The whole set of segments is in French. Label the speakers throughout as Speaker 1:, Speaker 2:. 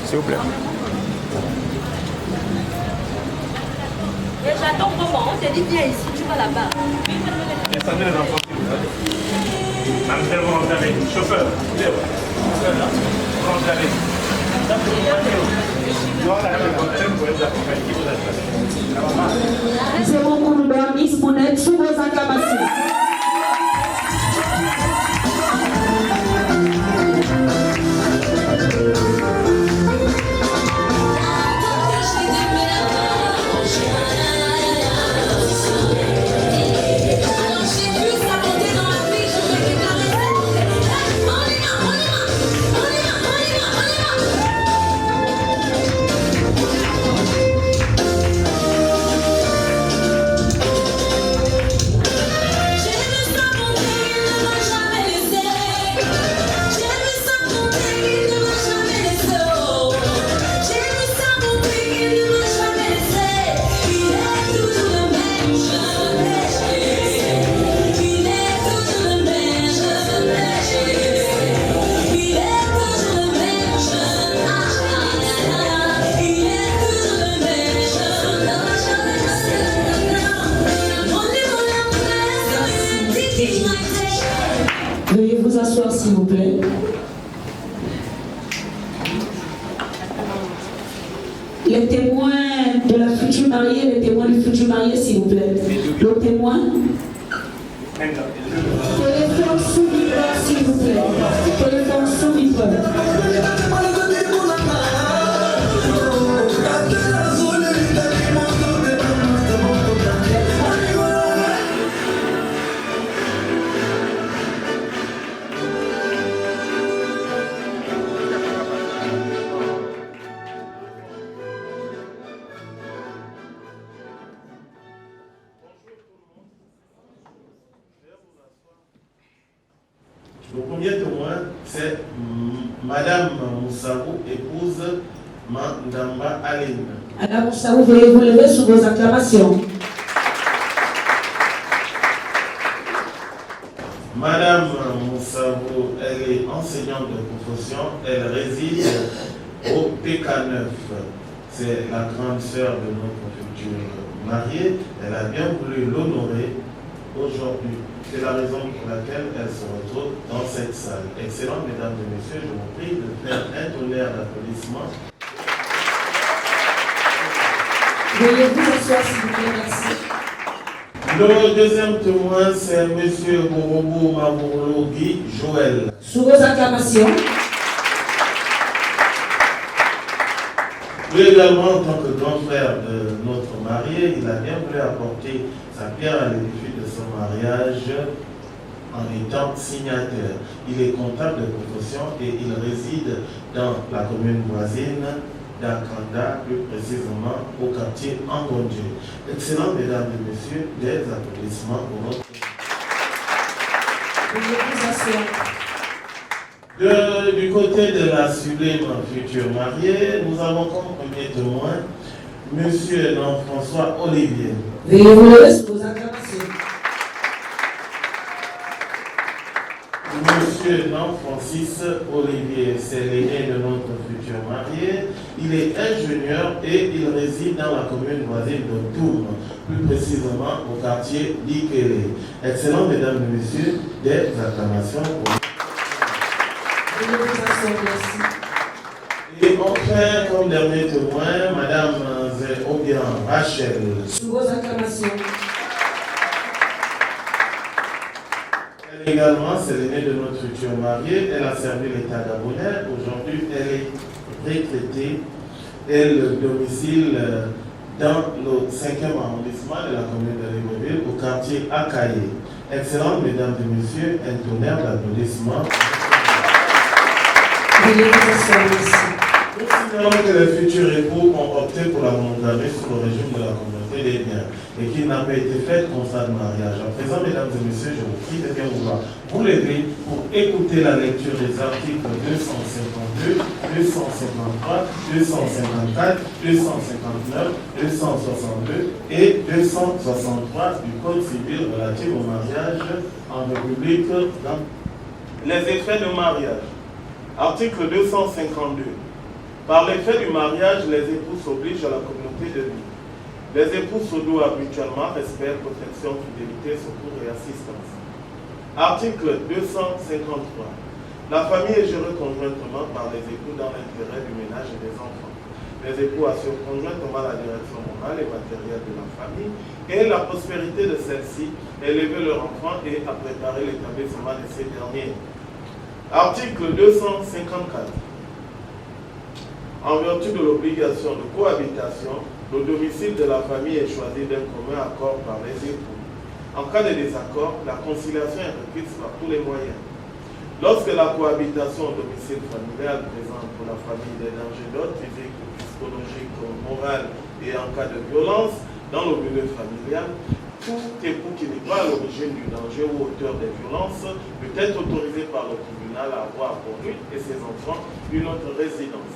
Speaker 1: S'il vous plaît.
Speaker 2: J'attends un moment, on te dit viens ici, tu vas là-bas.
Speaker 3: Descendez les enfants. Mademoiselle, vous rentrez avec le chauffeur. Vous rentrez avec.
Speaker 4: C'est mon coup de dormis, vous n'êtes sous vos acclamations. Veuillez vous asseoir s'il vous plaît. Les témoins de la future mariée, les témoins du futur marié s'il vous plaît. Le témoin. Téléphone sous vibreur s'il vous plaît. Téléphone sous vibreur.
Speaker 5: Le premier témoin, c'est Madame Moussabou, épouse Mandamba Aline.
Speaker 4: Madame Moussabou, veuillez vous lever sous vos acclamations.
Speaker 5: Madame Moussabou, elle est enseignante de profession, elle réside au PK9. C'est la grande sœur de notre future mariée. Elle a bien voulu l'honorer aujourd'hui. C'est la raison pour laquelle elle se retrouve dans cette salle. Excellent, mesdames et messieurs, je vous prie de faire un tonnerre d'applaudissements.
Speaker 4: Veuillez vous asseoir s'il vous plaît, merci.
Speaker 5: Le deuxième témoin, c'est M. Borobo Mabourlogui Joël.
Speaker 4: Sous vos acclamations.
Speaker 5: Lui également, en tant que grand frère de notre marié, il a bien voulu apporter sa pierre à l'édifice de son mariage en étant signataire. Il est comptable de profession et il réside dans la commune voisine d'Akanda, plus précisément au quartier Angondje. Excellent, mesdames et messieurs, des applaudissements pour notre...
Speaker 4: Veuillez vous asseoir.
Speaker 5: Du côté de la sublime future mariée, nous avons comme premier témoin M. Jean-François Olivier.
Speaker 4: Veuillez vous lever sous vos acclamations.
Speaker 5: Monsieur Jean-Francis Olivier, c'est l'aîné de notre futur marié. Il est ingénieur et il réside dans la commune voisine de Toum, plus précisément au quartier d'Ikele. Excellent, mesdames et messieurs, des acclamations pour lui. Et enfin, comme dernier témoin, Madame Zéobian Rachel.
Speaker 4: Sous vos acclamations.
Speaker 5: Elle également, c'est l'aînée de notre futur marié. Elle a servi l'État gabonais. Aujourd'hui, elle est retraitée. Elle domicile dans le 5e arrondissement de la commune de Libreville, au quartier Akaye. Excellent, mesdames et messieurs, un tonnerre d'applaudissements. Nous signalons que les futurs époux ont opté pour la monogamie sous le régime de la communauté des biens et qu'il n'a pas été fait constat de mariage. À présent, mesdames et messieurs, je vous prie de bien vouloir vous lever pour écouter la lecture des articles 252, 253, 254, 259, 262 et 263 du Code civil relatif au mariage en République Les effets de mariage. Article 252. Par l'effet du mariage, les époux s'obligent à la communauté de vie. Les époux se doivent mutuellement respect, protection, fidélité, secours et assistance. Article 253. La famille est gérée conjointement par les époux dans l'intérêt du ménage et des enfants. Les époux assurent conjointement la direction morale et matérielle de la famille et la prospérité de celle-ci, élever leurs enfants et à préparer l'établissement de ces derniers. Article 254. En vertu de l'obligation de cohabitation, le domicile de la famille est choisi d'un commun accord par les époux. En cas de désaccord, la conciliation est requise par tous les moyens. Lorsque la cohabitation au domicile familial présente pour la famille des dangers d'ordre physique, psychologique ou moral et en cas de violence dans le milieu familial, tout époux qui n'est pas à l'origine du danger ou auteur des violences peut être autorisé par le tribunal à avoir pour lui et ses enfants une autre résidence.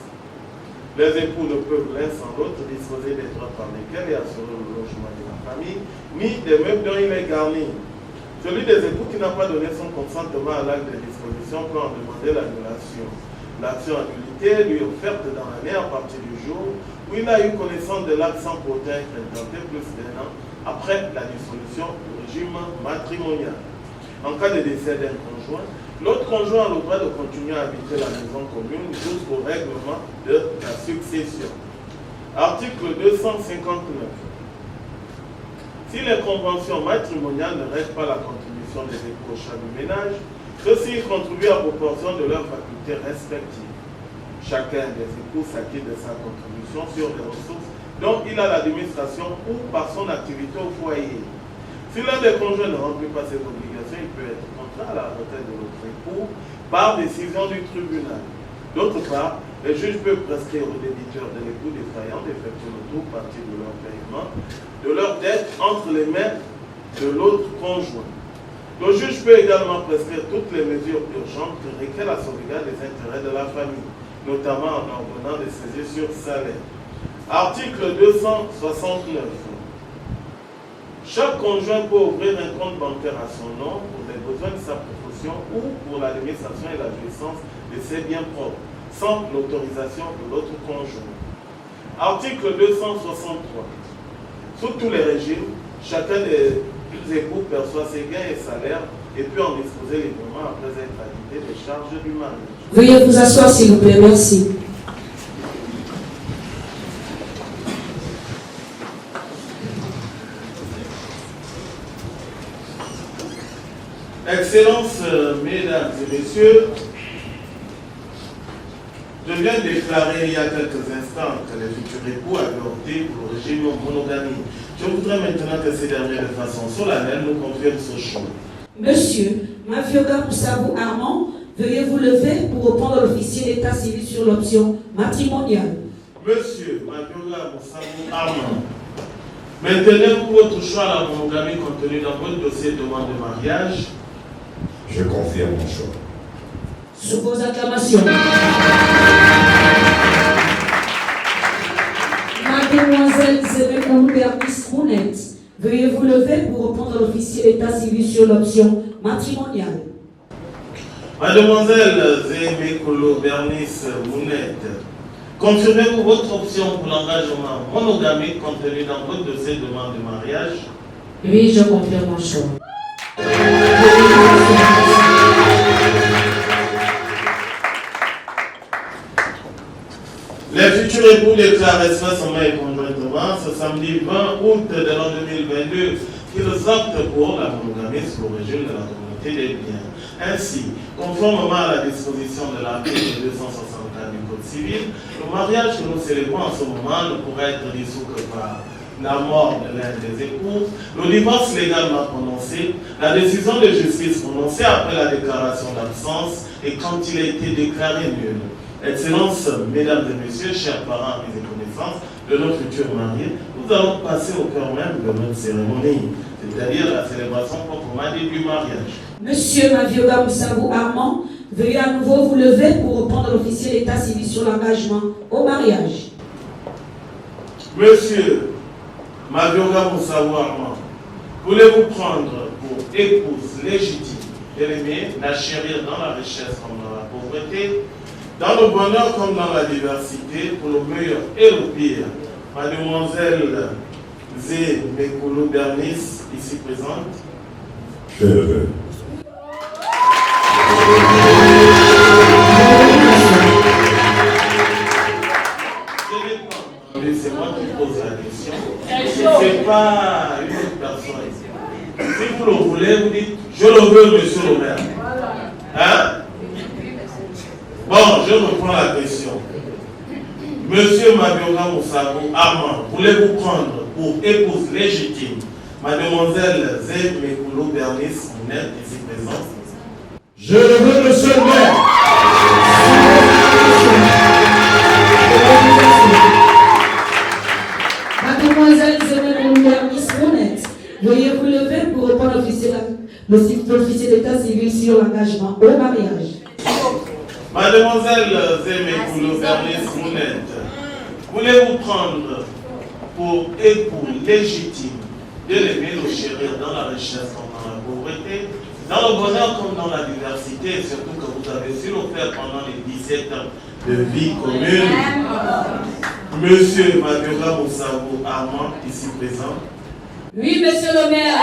Speaker 5: Les époux ne peuvent l'un sans l'autre disposer des droits par lesquels et assurer le logement de la famille, ni des meubles dont il est garni. Celui des époux qui n'a pas donné son consentement à l'acte de disposition peut en demander l'annulation. L'action annulité lui est offerte dans l'année à partir du jour où il a eu connaissance de l'acte sans pour autant être intenté plus d'1 an après la dissolution du régime matrimonial. En cas de décès d'un conjoint, l'autre conjoint a le droit de continuer à habiter la maison commune jusqu'au règlement de la succession. Article 259. Si les conventions matrimoniales ne règlent pas la contribution des époux au charge du ménage, ceux-ci contribuent à proportion de leurs facultés respectives. Chacun des époux s'acquitte de sa contribution sur les ressources dont il a l'administration ou par son activité au foyer. Si l'un des conjoints ne remplit pas ses obligations, il peut être contraint à la retraite de l'autre époux par décision du tribunal. D'autre part, les juges peuvent prescrire aux débiteurs de l'époux défaillant d'effectuer le tout partie de leur paiement, de leur dette entre les mains de l'autre conjoint. Le juge peut également prescrire toutes les mesures urgentes que requiert la sauvegarde des intérêts de la famille, notamment en ordonnant de saisir sur salaire. Article 269. Chaque conjoint peut ouvrir un compte bancaire à son nom pour les besoins de sa profession ou pour l'administration et la jouissance de ses biens propres, sans l'autorisation de l'autre conjoint. Article 263. Sous tous les régimes, chacun des époux perçoit ses gains et salaires et peut en disposer librement après être acquitté des charges du mariage.
Speaker 4: Veuillez vous asseoir s'il vous plaît, merci.
Speaker 5: Excellences, mesdames et messieurs, je viens de déclarer il y a quelques instants que les futurs époux avaient opté pour le régime monogamie. Je voudrais maintenant que ces derniers, de façon solennelle, nous confirment ce choix.
Speaker 4: Monsieur Mavioga Moussabou Armand, veuillez vous lever pour répondre à l'officier d'état civil sur l'option matrimoniale.
Speaker 5: Monsieur Mavioga Moussabou Armand, maintenez-vous votre choix à la monogamie contenu dans votre dossier de demande de mariage?
Speaker 1: Je confirme mon choix.
Speaker 4: Sous vos acclamations. Mademoiselle Zébekonou Bernice Mounette, veuillez vous lever pour répondre à l'officier d'état civil sur l'option matrimoniale.
Speaker 5: Mademoiselle Zébekonou Bernice Mounette, confirmez-vous votre option pour l'engagement monogamique contenu dans votre dossier de demande de mariage?
Speaker 4: Oui, je confirme mon choix.
Speaker 5: Les futurs époux déclarent expressément et conjointement ce samedi 20 août de l'an 2022 qu'ils optent pour la monogamie sous le régime de la communauté des biens. Ainsi, conformément à la disposition de l'article 264 du Code civil, le mariage que nous célébrons en ce moment ne pourra être dissous que par la mort de l'un des époux, le divorce légalement prononcé, la décision de justice prononcée après la déclaration d'absence et quand il a été déclaré nul. Excellences, mesdames et messieurs, chers parents et connaissances de nos futurs mariés, nous allons passer au cœur même de notre cérémonie, c'est-à-dire la célébration proprement dite du mariage.
Speaker 4: Monsieur Mavioga Moussabou Armand, veuillez à nouveau vous lever pour répondre à l'officier d'état civil sur l'engagement au mariage.
Speaker 5: Monsieur Mavioga Moussabou Armand, voulez-vous prendre pour épouse légitime bien-aimés, la chérir dans la richesse comme dans la pauvreté, dans le bonheur comme dans la diversité, pour le meilleur et le pire. Mademoiselle Zé Mekolo Bernice, ici présente.
Speaker 1: Je le veux.
Speaker 5: C'est moi qui pose la question. C'est pas une autre personne. Si vous le voulez, vous dites je le veux, monsieur le maire. Hein? Bon, je reprends la question. Monsieur Mabiora Moussabou Armand, voulez-vous prendre pour épouse légitime mademoiselle Zé Mekolo Bernice Mounette, ici présente?
Speaker 1: Je le veux, monsieur le maire.
Speaker 4: Mademoiselle Zé Bernice Mounette, veuillez vous lever pour répondre l'officier d'état civil sur l'engagement au mariage.
Speaker 5: Mademoiselle Zé Mekolo Bernice Mounette, voulez-vous prendre pour époux légitime de l'aimer, le chérir dans la richesse comme dans la pauvreté, dans le bonheur comme dans la diversité, et surtout que vous avez su le faire pendant les 17 ans de vie commune? Monsieur Mabiora Moussabou Armand, ici présent.
Speaker 4: Oui, monsieur le maire.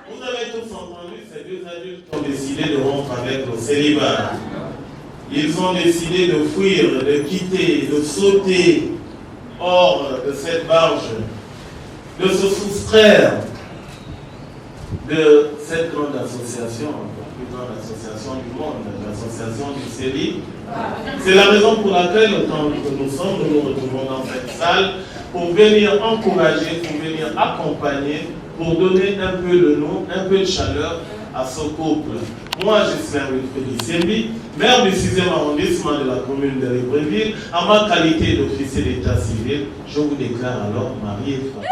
Speaker 5: Vous avez tous entendu, ces deux adultes ont décidé de rompre avec le célibat. Ils ont décidé de fuir, de quitter, de sauter hors de cette barge, de se soustraire de cette grande association, la plus grande association du monde, l'association du CELI. C'est la raison pour laquelle, tant que nous sommes, nous nous retrouvons dans cette salle pour venir encourager, pour venir accompagner, pour donner un peu de nous, un peu de chaleur à ce couple. Moi, je suis Wilfried Sembi, maire du 6e arrondissement de la commune de Libreville. En ma qualité d'officier d'état civil, je vous déclare alors marié et frère.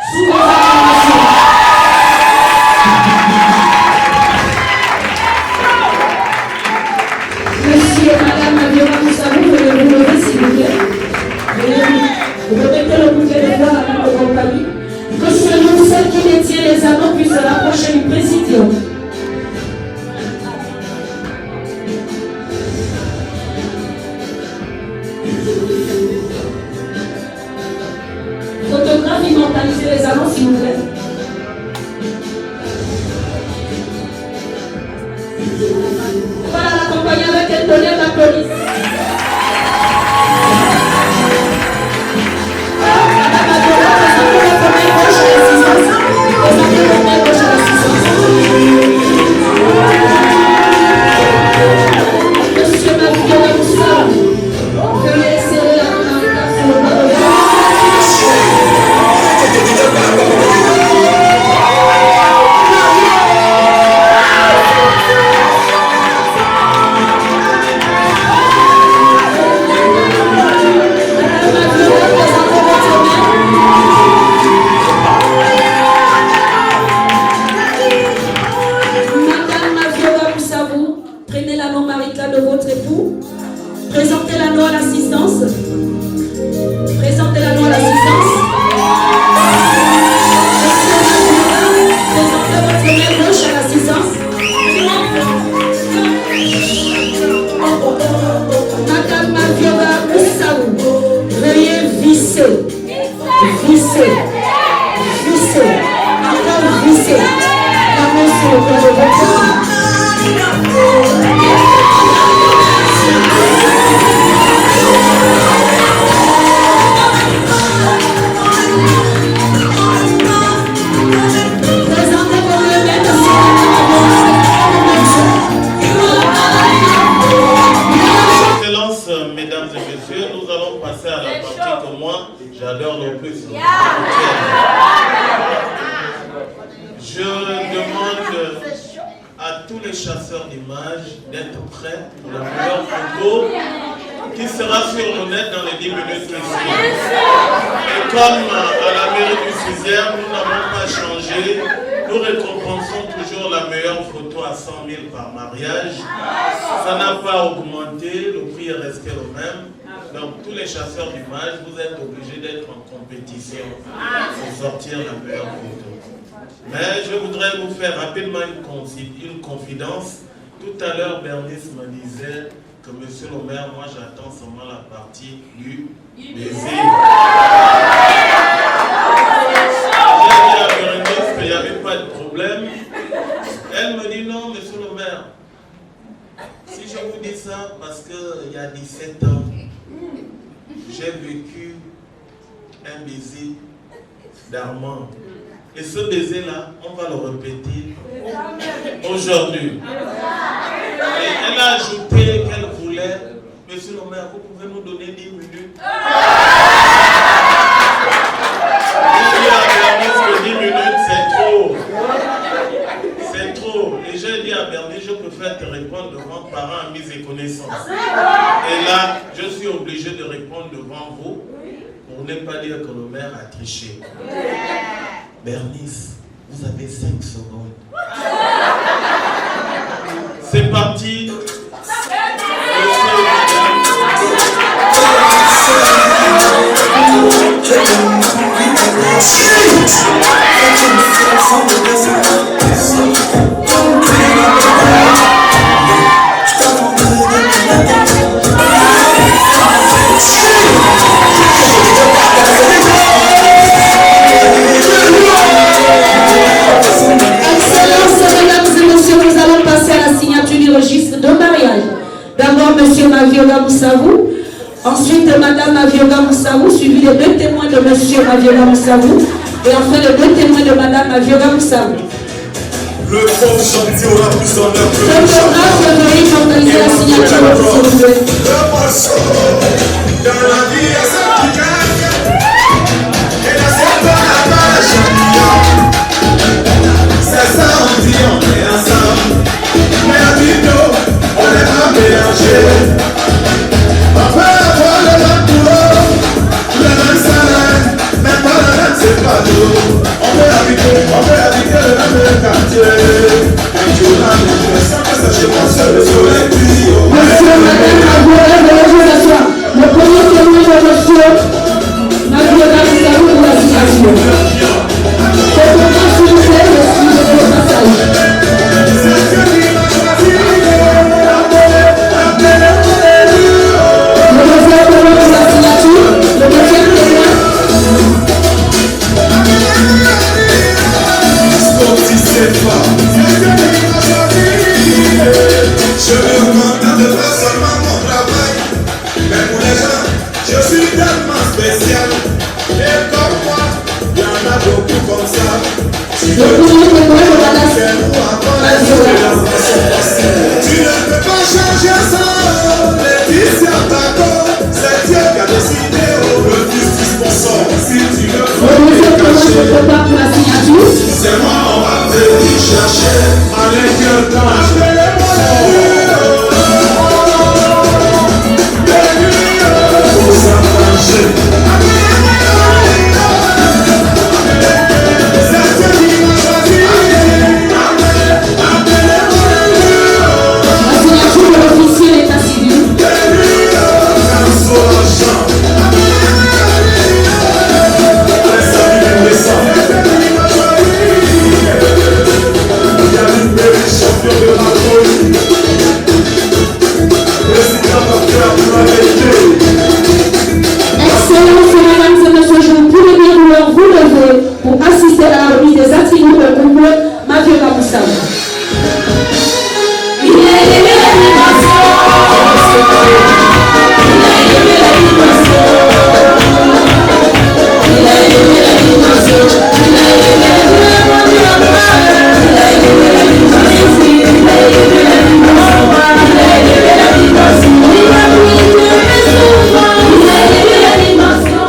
Speaker 4: Monsieur et madame Mabiora Moussabou, veuillez vous lever s'il vous plaît. Veuillez remettez le bouquet de fleurs à notre compagnie. Que selon celle qui détient les anneaux puisse se rapprocher du présidium. Photographe, immortalisez les anneaux s'il vous plaît. Voilà l'accompagner avec un tonnerre d'applaudissements. Madame Mabiora, présentez la première gauche à l'assistance. Présentez la première gauche à l'assistance. Monsieur Mabiora Moussabou, veuillez serrer la main en quatre sur le bras de la Madame Mabiora Moussabou, prenez l'anneau marital de votre époux. Présentez l'anneau à l'assistance. Présentez l'anneau à l'assistance. Présentez votre main gauche à l'assistance. Madame Mabiora Moussabou, veuillez visser. Visser. Visser. Encore visser. L'anneau sur le cœur de votre époux. Présentez vos deux mains de
Speaker 5: Excellences, mesdames et messieurs, nous allons passer à la partie que moi, j'adore le plus. Je demande à tous les chasseurs d'images d'être prêts pour la meilleure photo qui sera sur le net dans les 10 minutes qui suivent. Et comme à la mairie du 6e, nous n'avons pas changé, nous récompensons toujours la meilleure photo à 100 000 par mariage. Ça n'a pas augmenté, le prix est resté le même. Donc, tous les chasseurs d'images, vous êtes obligés d'être en compétition pour sortir la meilleure photo. Mais je voudrais vous faire rapidement une confidence. Tout à l'heure, Bernice me disait que monsieur le maire, moi j'attends seulement la partie du baiser. J'ai dit à Bernice qu'il n'y avait pas de problème. Elle me dit non, monsieur le maire. Si je vous dis ça, parce qu'il y a 17 ans, j'ai vécu un baiser d'Armand. Et ce baiser-là, on va le répéter aujourd'hui. Et elle a ajouté qu'elle voulait, monsieur le maire, vous pouvez nous donner 10 minutes. J'ai dit à Bernice que 10 minutes, c'est trop. C'est trop. Et j'ai dit à Bernice, je préfère te répondre devant parents, amis et connaissances. Et là, je suis obligé de répondre devant vous pour ne pas dire que le maire a triché. Bernice, vous avez 5 secondes. C'est parti.
Speaker 4: D'abord, monsieur Mavioga Moussavou, ensuite madame Mavioga Moussavou, suivi de 2 témoins de monsieur Mavioga Moussavou, et enfin de 2 témoins de madame Mavioga Moussavou.
Speaker 1: Le pauvre chantier aura plus en œuvre que
Speaker 4: le photographe veuille organiser la signature, s'il vous plaît.
Speaker 1: Le poisson, dans la vie, à celle qui gagne, et la seule dans la page. C'est ça, on dit, on est ensemble. Mais à Vito, on est pas mélangé. Après avoir le même boulot, le même salaire, même pas le même, c'est pas tout. On peut habiter le même quartier. Et tu l'as mis, sans que ça chez moi, seul le soleil brille.
Speaker 4: Monsieur, madame, Mavioga, veuillez vous asseoir. Le premier témoin de monsieur Mavioga Moussavou pour la signature. Photographe, s'il vous plaît, le sujet de votre passage.
Speaker 1: Je me contente de faire seulement mon travail. Mais pour les gens, je suis tellement spécial. Et comme moi, il y en a beaucoup comme ça. Tu veux c'est nous avant tu ne peux pas changer ça. Laetitia Tako, c'est Dieu qui a décidé. Le fils du sponsor, si tu veux c'est moi, on va venir chercher. Allez, Dieu, quand je vais les
Speaker 4: pour assister à la remise des attributs de concours Mavioga Moussavou. Il a aimé l'animation. Il a aimé l'animation. Il a aimé l'animation. Il a aimé l'animation. Il a aimé l'animation. Il a aimé l'animation.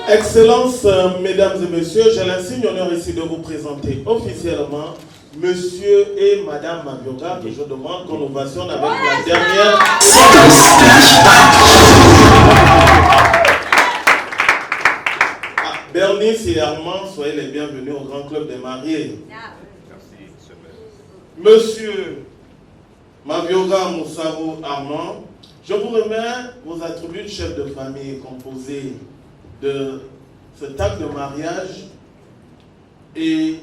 Speaker 5: Excellences, mesdames et messieurs, j'ai l'insigne honneur ici de vous présenter officiellement monsieur et madame Mavioga, que je demande qu'on ovationne avec la dernière. Bernice et Armand, soyez les bienvenus au Grand Club des Mariés. Monsieur Mavioga Moussavou Armand, Je vous remets vos attributs de chef de famille composés de cet acte de mariage et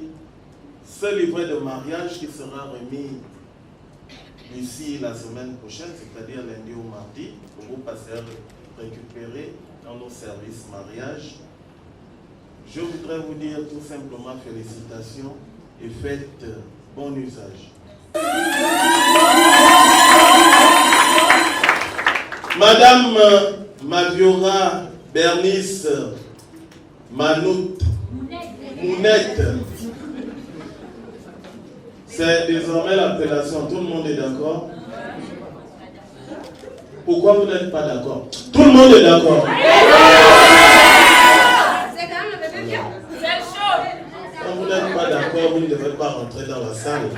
Speaker 5: ce livret de mariage qui sera remis d'ici la semaine prochaine, c'est-à-dire lundi ou mardi, que vous passerez à récupérer dans nos services mariage. Je voudrais vous dire tout simplement félicitations et faites bon usage. Madame Maviora Bernice Manout Mounette, c'est désormais l'appellation. Tout le monde est d'accord? Pourquoi vous n'êtes pas d'accord? Tout le monde est d'accord.
Speaker 2: C'est quand même le bébé bien. C'est chaud.
Speaker 5: Quand vous n'êtes pas d'accord, vous ne devez pas rentrer dans la salle.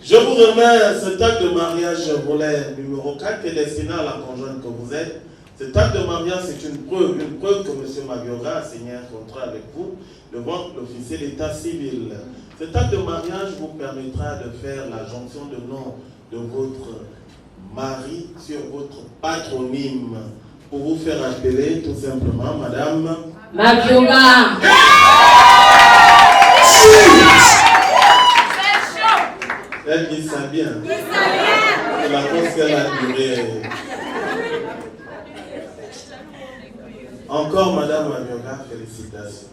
Speaker 5: Je vous remets cet acte de mariage volet numéro 4 qui est destiné à la conjointe que vous êtes. Cet acte de mariage, c'est une preuve que M. Maviora a signé un contrat avec vous devant l'officier d'état civil. Cet acte de mariage vous permettra de faire la jonction de nom de votre mari sur votre patronyme pour vous faire appeler tout simplement Madame
Speaker 4: Maviora.
Speaker 5: Elle dit ça bien. C'est la cause qu'elle a duré. Encore Madame Maviora, félicitations.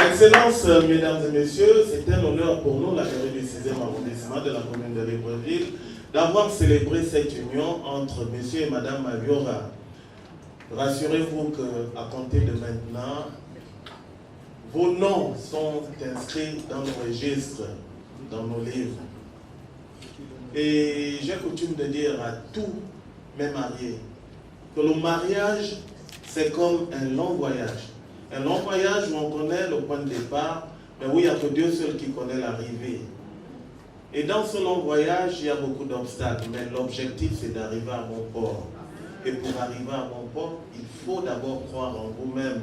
Speaker 5: Excellences, mesdames et messieurs, c'est un honneur pour nous, la mairie du 6e arrondissement de la commune de Libreville, d'avoir célébré cette union entre monsieur et madame Maviora. Rassurez-vous qu'à compter de maintenant, vos noms sont inscrits dans nos registres, dans nos livres. Et j'ai coutume de dire à tous mes mariés que le mariage, c'est comme un long voyage. Un long voyage où on connaît le point de départ, mais où il n'y a que Dieu seul qui connaît l'arrivée. Et dans ce long voyage, il y a beaucoup d'obstacles, mais l'objectif, c'est d'arriver à bon port. Et pour arriver à bon port, il faut d'abord croire en vous-même,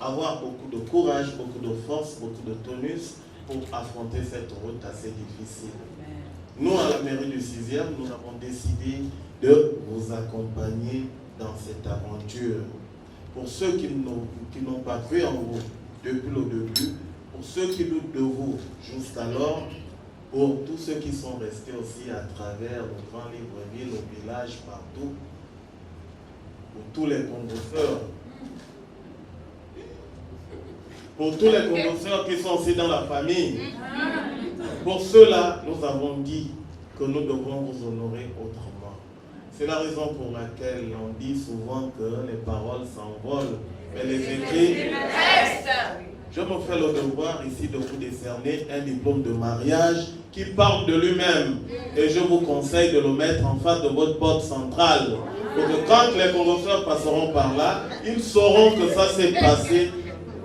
Speaker 5: avoir beaucoup de courage, beaucoup de force, beaucoup de tonus pour affronter cette route assez difficile. Nous, à la mairie du 6e, nous avons décidé de vous accompagner dans cette aventure. Pour ceux qui n'ont pas cru en vous depuis le début, pour ceux qui doutent de vous jusqu'alors, pour tous ceux qui sont restés aussi à travers le grand Libreville, au village, partout, pour tous les conducteurs, pour tous les conducteurs qui sont aussi dans la famille, pour ceux-là, nous avons dit que nous devons vous honorer autrement. C'est la raison pour laquelle on dit souvent que les paroles s'envolent, mais les écrits restent. Je me fais le devoir ici de vous décerner un diplôme de mariage qui parle de lui-même. Et je vous conseille de le mettre en face de votre porte centrale. Pour que quand les conducteurs passeront par là, ils sauront que ça s'est passé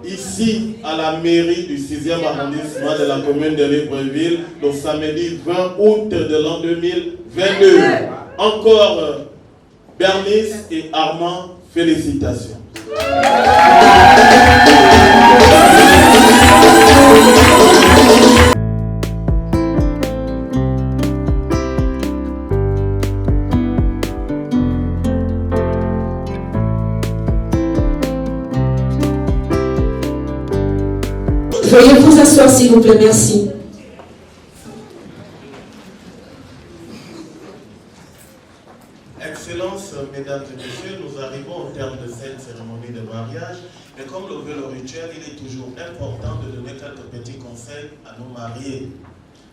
Speaker 5: ici à la mairie du 6e arrondissement de la commune de Libreville le samedi 20 août de l'an 2022. Encore Bernice et Armand, félicitations.
Speaker 4: Veuillez vous asseoir s'il vous plaît, merci.
Speaker 5: Excellences, mesdames et messieurs, nous arrivons au terme de cette cérémonie de mariage. Et comme le veut le rituel, il est toujours important de donner quelques petits conseils à nos mariés.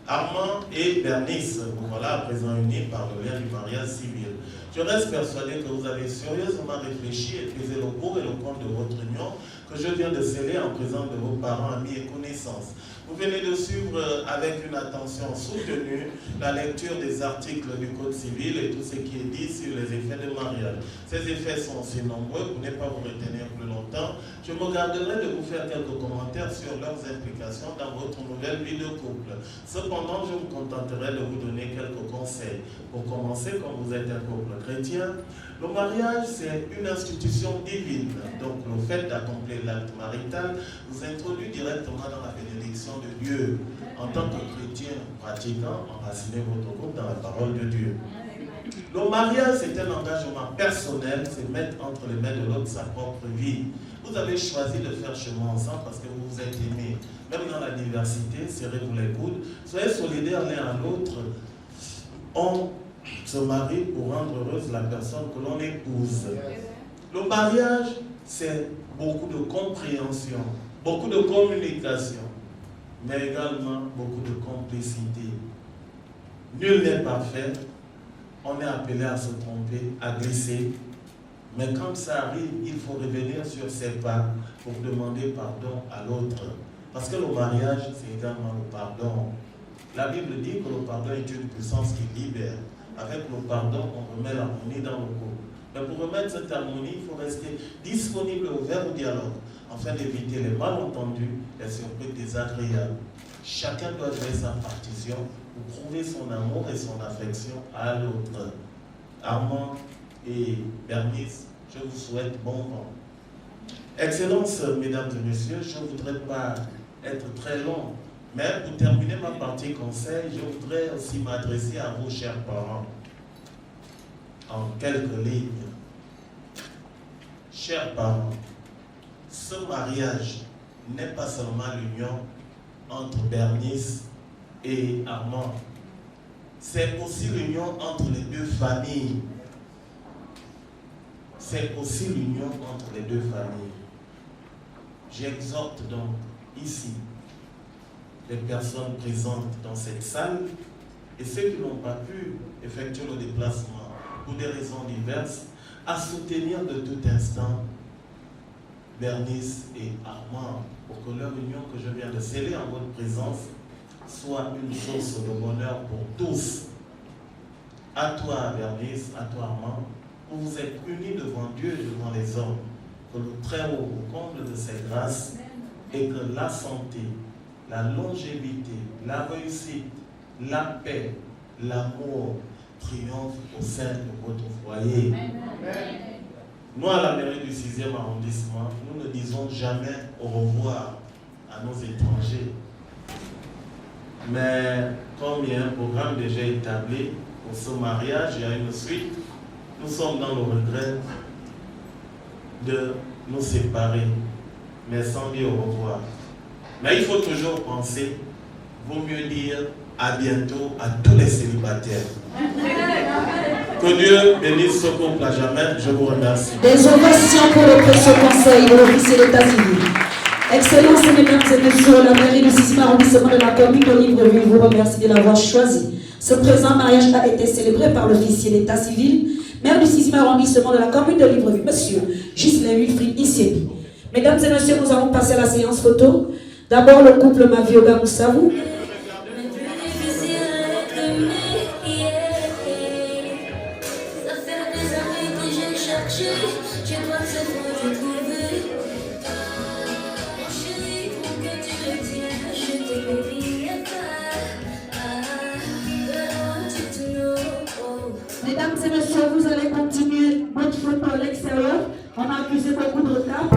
Speaker 5: Armand et Bernice, vous voilà à présent unis par le lien du mariage civil. Je reste persuadé que vous avez sérieusement réfléchi et pesé le pour et le contre de votre union que je viens de sceller en présence de vos parents, amis et connaissances. Vous venez de suivre avec une attention soutenue la lecture des articles du Code civil et tout ce qui est dit sur les effets de mariage. Ces effets sont si nombreux, pour ne pas vous retenir plus longtemps, je me garderai de vous faire quelques commentaires sur leurs implications dans votre nouvelle vie de couple. Cependant, je me contenterai de vous donner quelques conseils. Pour commencer, quand vous êtes un couple chrétien, le mariage, c'est une institution divine. Donc, le fait d'accomplir l'acte marital vous introduit directement dans la bénédiction de Dieu. En tant que chrétien pratiquant, enracinez votre groupe dans la parole de Dieu. Le mariage, c'est un engagement personnel, c'est mettre entre les mains de l'autre sa propre vie. Vous avez choisi de faire chemin ensemble parce que vous vous êtes aimés. Même dans la diversité, serrez-vous les coudes, soyez solidaires l'un à l'autre. On se marie pour rendre heureuse la personne que l'on épouse. Le mariage, c'est beaucoup de compréhension, beaucoup de communication, mais également beaucoup de complicité. Nul n'est parfait, on est appelé à se tromper, à glisser, mais quand ça arrive, il faut revenir sur ses pas pour demander pardon à l'autre. Parce que le mariage, c'est également le pardon. La Bible dit que le pardon est une puissance qui libère. Avec le pardon, on remet l'harmonie dans le couple. Mais pour remettre cette harmonie, il faut rester disponible, ouvert au dialogue, afin d'éviter les malentendus, les surprises désagréables. Chacun doit jouer sa partition pour prouver son amour et son affection à l'autre. Armand et Bernice, je vous souhaite bon vent. Excellences, mesdames et messieurs, je ne voudrais pas être très long. Mais pour terminer ma partie conseil, je voudrais aussi m'adresser à vos chers parents en quelques lignes. Chers parents, ce mariage n'est pas seulement l'union entre Bernice et Armand, c'est aussi l'union entre les deux familles. C'est aussi l'union entre les deux familles. J'exhorte donc ici les personnes présentes dans cette salle et ceux qui n'ont pas pu effectuer le déplacement pour des raisons diverses, à soutenir de tout instant Bernice et Armand pour que leur union que je viens de sceller en votre présence soit une source de bonheur pour tous. À toi Bernice, à toi Armand, vous vous êtes unis devant Dieu et devant les hommes. Que le Très-Haut vous comble de ses grâces et que la santé, la longévité, la réussite, la paix, l'amour triomphent au sein de votre foyer. Nous, à la mairie du 6e arrondissement, nous ne disons jamais au revoir à nos étrangers. Mais comme il y a un programme déjà établi pour ce mariage, il y a une suite, nous sommes dans le regret de nous séparer, mais sans dire au revoir. Mais il faut toujours penser, vaut mieux dire à bientôt à tous les célibataires. Que Dieu bénisse ce couple à jamais. Je vous remercie.
Speaker 4: Des ovations pour le précieux conseil de l'officier d'état civil. Excellences, mesdames et messieurs, la mairie du 6e arrondissement de la commune de Libreville vous remercie de l'avoir choisi. Ce présent mariage a été célébré par l'officier d'état civil, maire du 6e arrondissement de la commune de Libreville, monsieur Ghislain Wilfried Issébi. Mesdames et messieurs, nous allons passer à la séance photo. D'abord, le couple Mavioga Moussavou. Mesdames et messieurs, vous allez continuer votre photo à l'extérieur. On a accusé beaucoup de retard.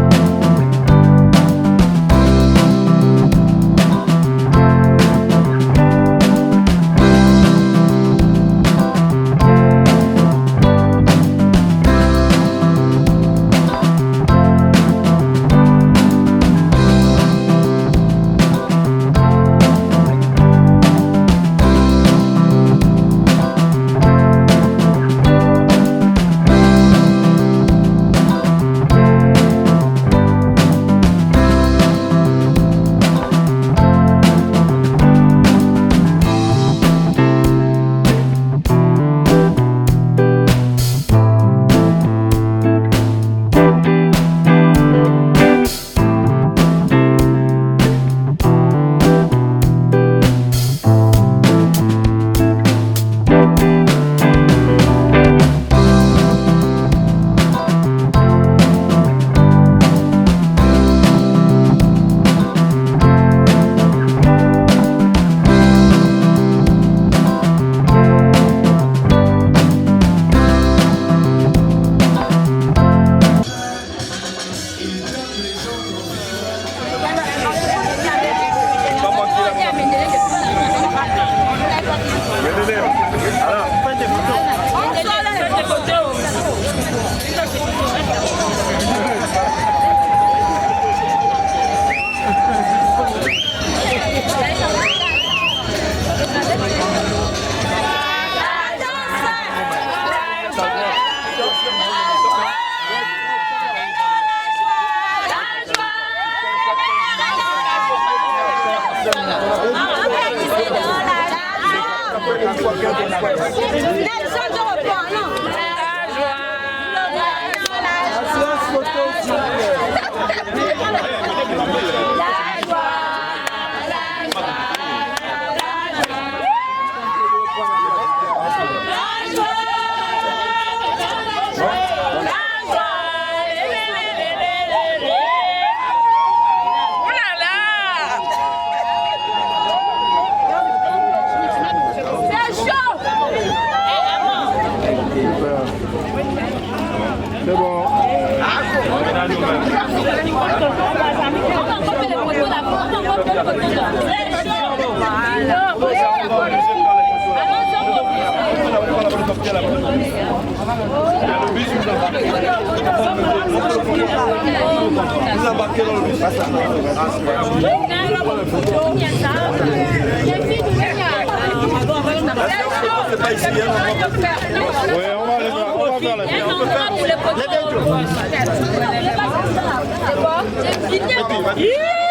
Speaker 2: Yeah!